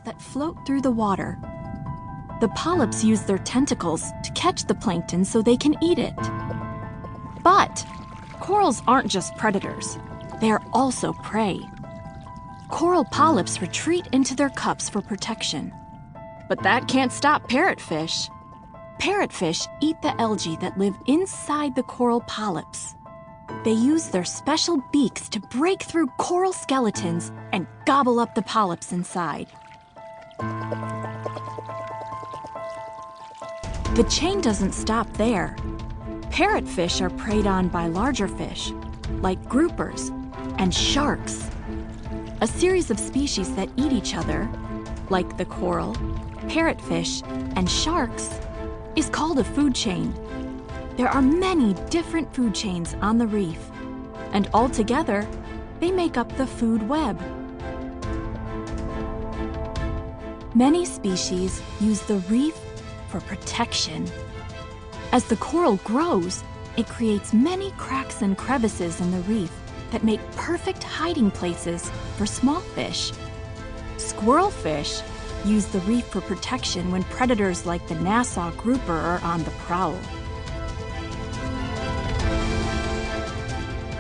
that float through the water. The polyps use their tentacles to catch the plankton so they can eat it. But corals aren't just predators. They are also prey. Coral polyps retreat into their cups for protection. But that can't stop parrotfish. Parrotfish eat the algae that live inside the coral polyps. They use their special beaks to break through coral skeletons and gobble up the polyps inside. The chain doesn't stop there. Parrotfish are preyed on by larger fish, like groupers and sharks. A series of species that eat each other, like the coral, parrotfish, and sharks, is called a food chain. There are many different food chains on the reef, and altogether, they make up the food web. Many species use the reef for protection. As the coral grows, it creates many cracks and crevices in the reef that make perfect hiding places for small fish. Squirrelfish use the reef for protection when predators like the Nassau grouper are on the prowl.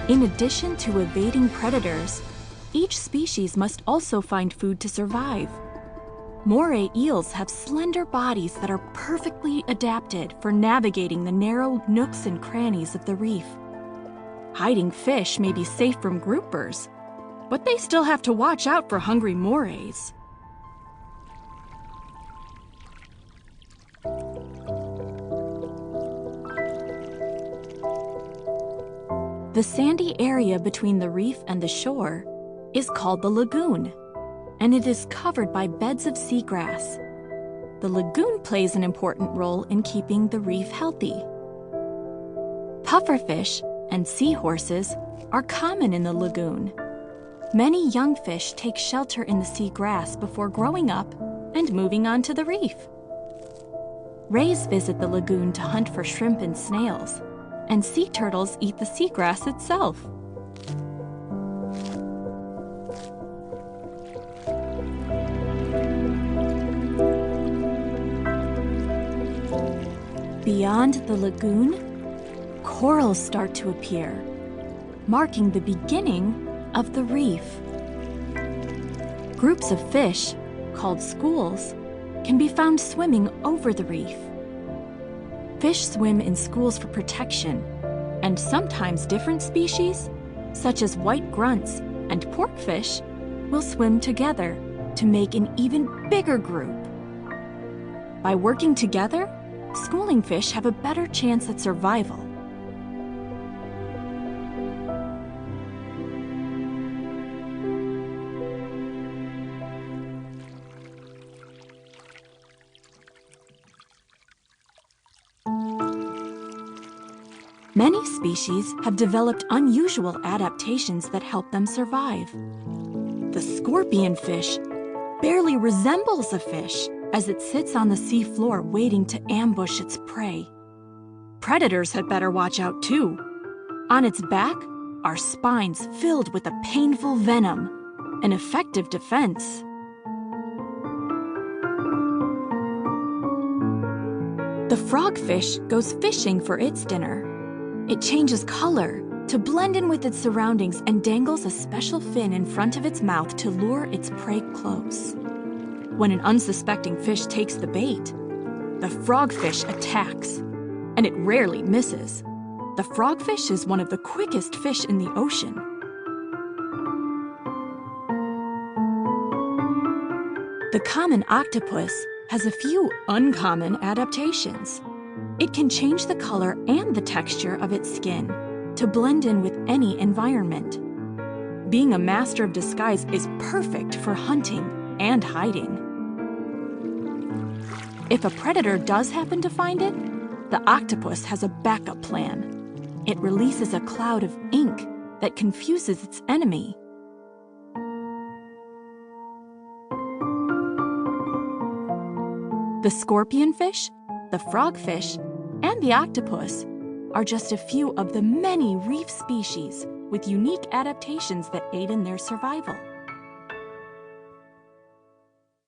In addition to evading predators, each species must also find food to survive. Moray eels have slender bodies that are perfectly adapted for navigating the narrow nooks and crannies of the reef. Hiding fish may be safe from groupers, but they still have to watch out for hungry morays. The sandy area between the reef and the shore is called the lagoon, and it is covered by beds of seagrass. The lagoon plays an important role in keeping the reef healthy. Pufferfish and seahorses are common in the lagoon. Many young fish take shelter in the seagrass before growing up and moving on to the reef. Rays visit the lagoon to hunt for shrimp and snails, and sea turtles eat the seagrass itself. Beyond the lagoon, corals start to appear, marking the beginning of the reef. Groups of fish, called schools, can be found swimming over the reef. Fish swim in schools for protection, and sometimes different species, such as white grunts and porkfish, will swim together to make an even bigger group. By working together, schooling fish have a better chance at survival. Many species have developed unusual adaptations that help them survive. The scorpion fish barely resembles a fish as it sits on the seafloor waiting to ambush its prey. Predators had better watch out too. On its back are spines filled with a painful venom, an effective defense. The frogfish goes fishing for its dinner. It changes color to blend in with its surroundings and dangles a special fin in front of its mouth to lure its prey close. When an unsuspecting fish takes the bait, the frogfish attacks, and it rarely misses. The frogfish is one of the quickest fish in the ocean. The common octopus has a few uncommon adaptations. It can change the color and the texture of its skin to blend in with any environment. Being a master of disguise is perfect for hunting and hiding. If a predator does happen to find it, the octopus has a backup plan. It releases a cloud of ink that confuses its enemy. The scorpionfish, the frogfish, and the octopus are just a few of the many reef species with unique adaptations that aid in their survival.